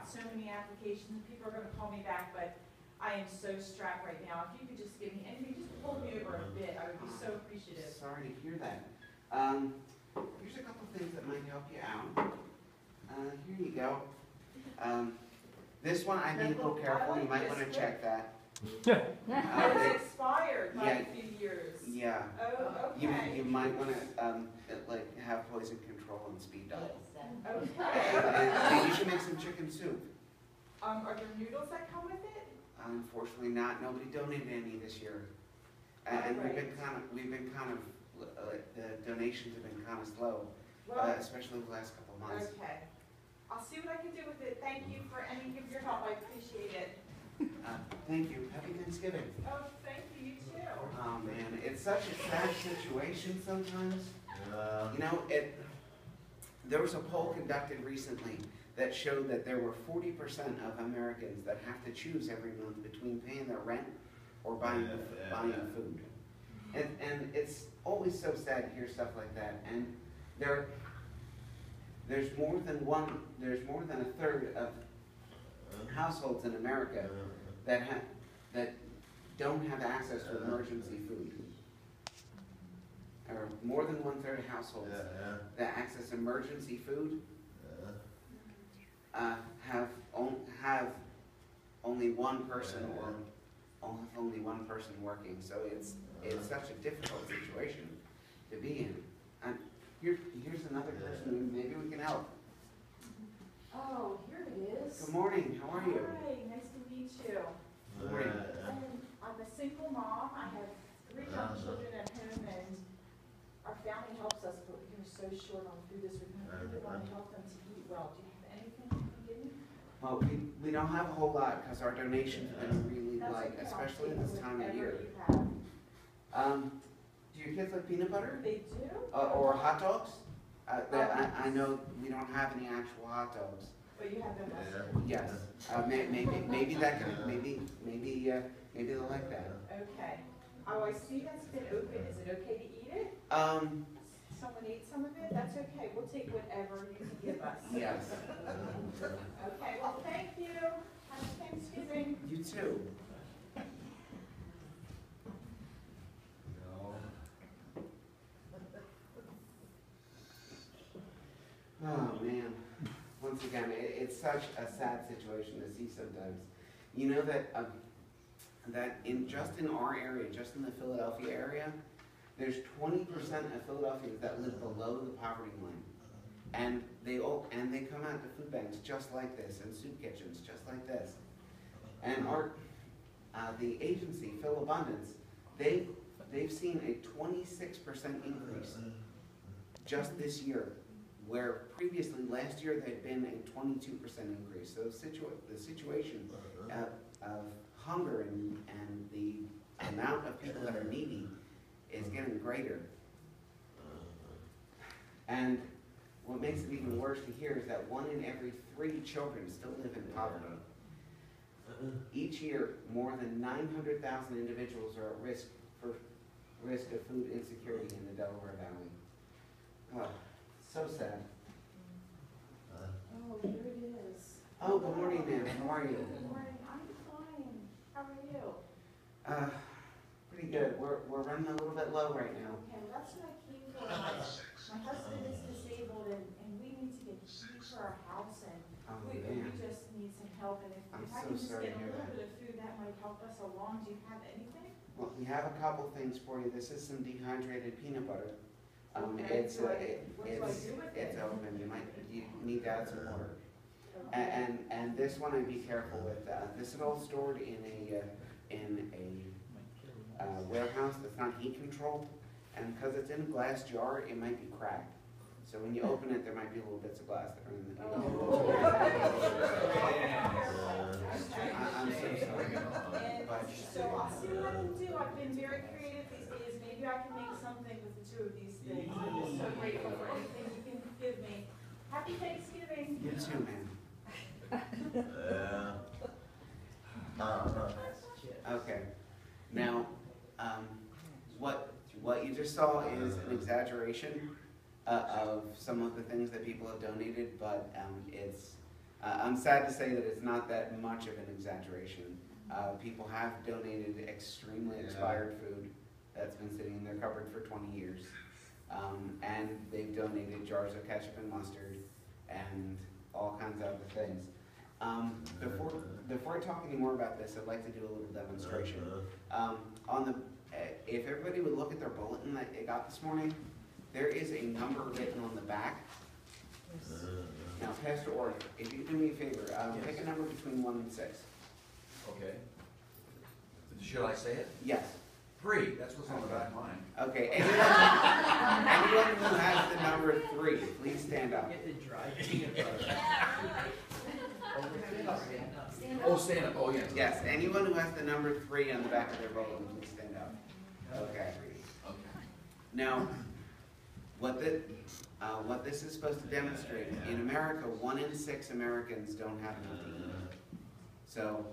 out so many applications, people are gonna call me back, but I am so strapped right now. If you could just give me anything, just hold me over a bit, I would be so appreciative. Sorry to hear that. Here's a couple things that might help you out. Here you go. This one, I think, go careful, you might want to check that. It's expired by yeah. a few years. Yeah. Oh, okay. You might want to, like, have poison control and speed dial. Okay. And you should make some chicken soup. Are there noodles that come with it? Unfortunately not. Nobody donated any this year. And we've been kind of, the donations have been kind of slow, Well, especially the last couple of months. okay. I'll see what I can do with it. Thank you for any of your help. I appreciate it. Thank you. Happy Thanksgiving. Oh, thank you. You too. Oh man, it's such a sad situation sometimes. You know, there was a poll conducted recently that showed that there were 40% of Americans that have to choose every month between paying their rent or buying food. And it's always so sad to hear stuff like that. And there's more than a third of households in America that don't have access to emergency food. Or more than 1/3 of households that access emergency food have only one person or only one person working. So it's such a difficult situation to be in. And here's another person who maybe we can help. Oh, here it is. Good morning. How are you? Hi, nice to meet you. Good morning. I'm a single mom. I have 3 young children at home, and our family helps us, but we're so short on food this week. I really want to help them to eat well. Do you have anything you can give me? Well, we don't have a whole lot because our donations have been really That's light, okay. especially I'll take this time of whatever year. you have. Do your kids like peanut butter? They do? Or hot dogs? I know we don't have any actual hot dogs. But you have them. Yes. Maybe that can, maybe they'll like that. Okay. Oh, I see that's been open. Is it okay to eat it? Someone ate some of it? That's okay. We'll take whatever you can give us. Yes. Okay, well, thank you. Happy Thanksgiving. You too. Oh man, once again, it's such a sad situation to see sometimes. You know that just in our area, just in the Philadelphia area, there's 20% of Philadelphians that live below the poverty line, and they come out to food banks just like this and soup kitchens just like this. And the agency Philabundance, they've seen a 26% increase just this year, where previously last year there had been a 22% increase. So the situation of hunger and the amount of people that are needy is getting greater. And what makes it even worse to hear is that 1 in every 3 children still live in poverty. Each year, more than 900,000 individuals are at risk of food insecurity in the Delaware Valley. Oh, so sad. Oh, here it is. Oh, good morning, ma'am. How are you? Good morning. I'm fine. How are you? Pretty good. We're running a little bit low right now. Okay, well, that's what I came for. My husband is disabled, and we need to get heat for our house, and Oh, we man. just need some help. And if I'm I so can just sorry get to a hear little that. bit of food, that might help us along. Do you have anything? Well, we have a couple things for you. This is some dehydrated peanut butter. Okay, It's what do I do with it? open. You need to add some water. Okay. And this one, I'd be careful with. This is all stored in a warehouse that's not heat controlled, and because it's in a glass jar, it might be cracked. So when you open it, there might be little bits of glass that are in the. I'm so sorry. And so I'll see what I can do. I've been very creative these days. Maybe I can make something with the 2 of these things. I'm just so grateful for anything you can give me. Happy Thanksgiving. You too, man. Okay. Now, what you just saw is an exaggeration of some of the things that people have donated, but I'm sad to say that it's not that much of an exaggeration. People have donated extremely expired food that's been sitting in their cupboard for 20 years. And they've donated jars of ketchup and mustard and all kinds of other things. Before I talk any more about this, I'd like to do a little demonstration. If everybody would look at their bulletin that they got this morning, there is a number written on the back. Now, Pastor Orr, if you do me a favor, pick a number between 1 and 6. Okay. Should I say it? Yes. 3. That's what's on the back of mine. Okay. Anyone who has the number 3, please stand up. Get the dry peanut butter. Oh, stand up. Oh, yes. Yes. Anyone who has the number 3 on the back of their bulletin, please stand up. Okay. Okay. Now, what this is supposed to demonstrate, in America, 1 in 6 Americans don't have enough to eat. So,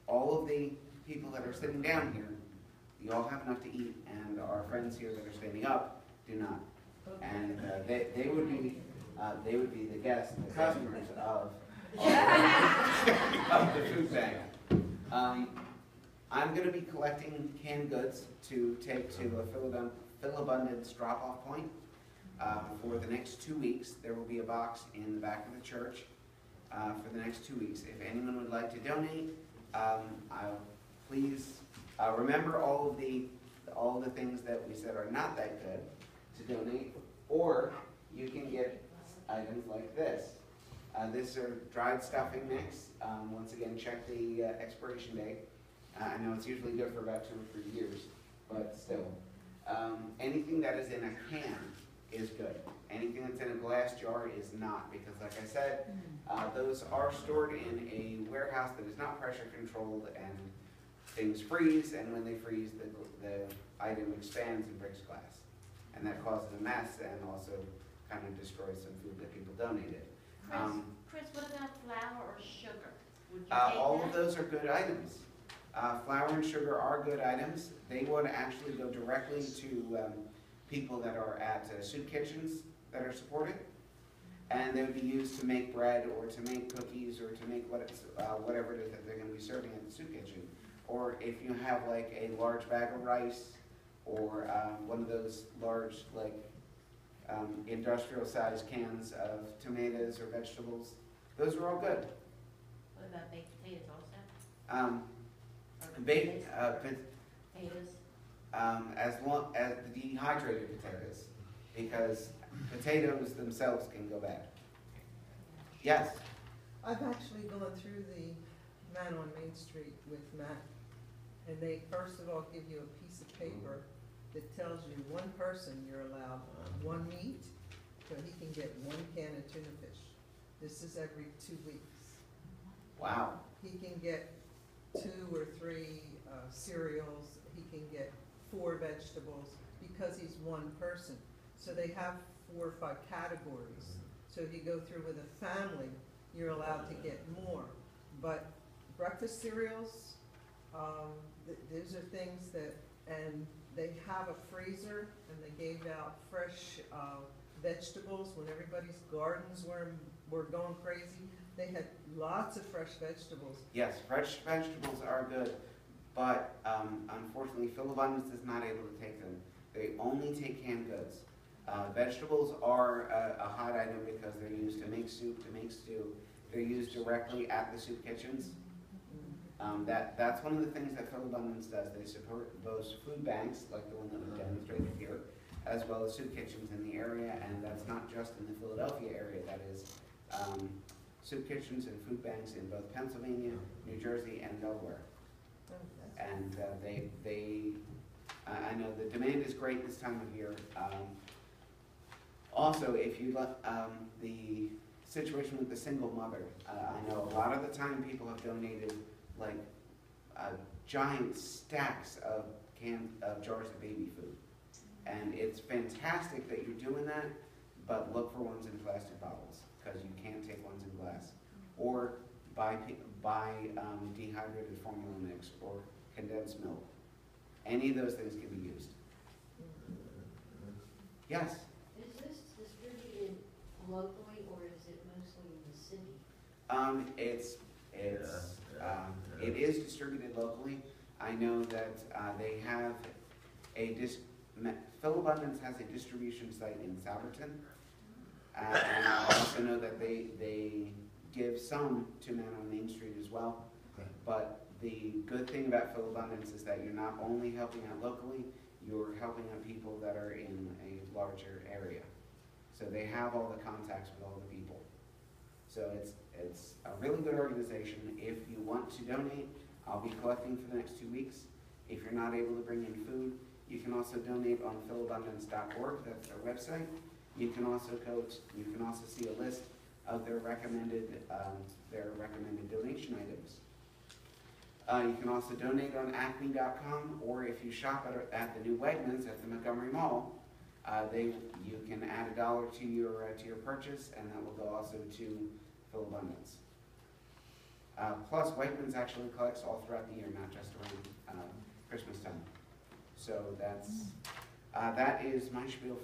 all of the people that are sitting down here, you all have enough to eat, and our friends here that are standing up do not. And they would be the guests, the customers of the food bank. I'm going to be collecting canned goods to take to a Philabundance drop-off point. For the next 2 weeks, there will be a box in the back of the church for the next 2 weeks. If anyone would like to donate, please remember all of the things that we said are not that good to donate, or you can get items like this. This are dried stuffing mix. Once again, check the expiration date. I know it's usually good for about 2 or 3 years, but still. Anything that is in a can is good. Anything that's in a glass jar is not, because like I said, those are stored in a warehouse that is not pressure controlled, and things freeze, and when they freeze, the item expands and breaks glass. And that causes a mess and also kind of destroys some food that people donated. Chris, what about flour or sugar? Would you take All that? of those are good items. Flour and sugar are good items. They would actually go directly to people that are at soup kitchens that are supported, and they would be used to make bread or to make cookies or to make whatever it is that they're going to be serving at the soup kitchen. Or if you have like a large bag of rice or one of those large industrial sized cans of tomatoes or vegetables, those are all good. What about baked potatoes also? Baked Potatoes? as long as the dehydrated potatoes, because potatoes themselves can go bad. Yes. I've actually gone through the Man on Main Street with Matt, and they first of all give you a piece of paper that tells you one person you're allowed one meat, so he can get 1 can of tuna fish. This is every 2 weeks. Wow. He can get 2 or 3 cereals. He can get 4 vegetables because he's one person. So they have 4 or 5 categories. So if you go through with a family, you're allowed to get more. But breakfast cereals, those are things that, and they have a freezer, and they gave out fresh vegetables when everybody's gardens were going crazy. They had lots of fresh vegetables. Yes, fresh vegetables are good, but unfortunately, Philabundance is not able to take them. They only take canned goods. Vegetables are a hot item because they're used to make soup, to make stew. They're used directly at the soup kitchens. That's one of the things that Philabundance does. They support those food banks, like the one that was demonstrated here, as well as soup kitchens in the area, and that's not just in the Philadelphia area. That is soup kitchens and food banks in both Pennsylvania, New Jersey, and Delaware. And I know the demand is great this time of year. Also, if you look, the situation with the single mother, I know a lot of the time people have donated like giant stacks of jars of baby food. And it's fantastic that you're doing that, but look for ones in plastic bottles, because you can't take ones in glass. Or buy dehydrated formula mix or condensed milk. Any of those things can be used. Yes? Is this distributed locally or is it mostly in the city? It is distributed locally. I know that, they have Philabundance has a distribution site in Salverton. And I also know that they give some to Men on Main Street as well. Okay. But the good thing about Philabundance is that you're not only helping out locally, you're helping out people that are in a larger area. So they have all the contacts with all the people. So it's a really good organization. If you want to donate, I'll be collecting for the next 2 weeks. If you're not able to bring in food, you can also donate on philabundance.org. That's their website. You can also see a list of their recommended donation items. You can also donate on acme.com, or if you shop at the new Wegmans at the Montgomery Mall, you can add $1 to your purchase, and that will go also to Philabundance. Plus, Wegmans actually collects all throughout the year, not just around Christmas time. So that is my spiel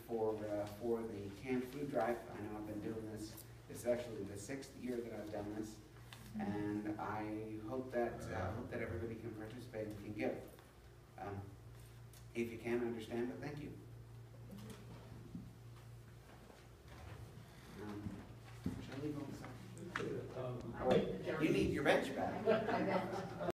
for the canned food drive. I know I've been doing this. This is actually the 6th year that I've done this, and I hope that everybody can participate and can give. If you can, understand, but thank you. Shall I leave on the side? You need your bench back.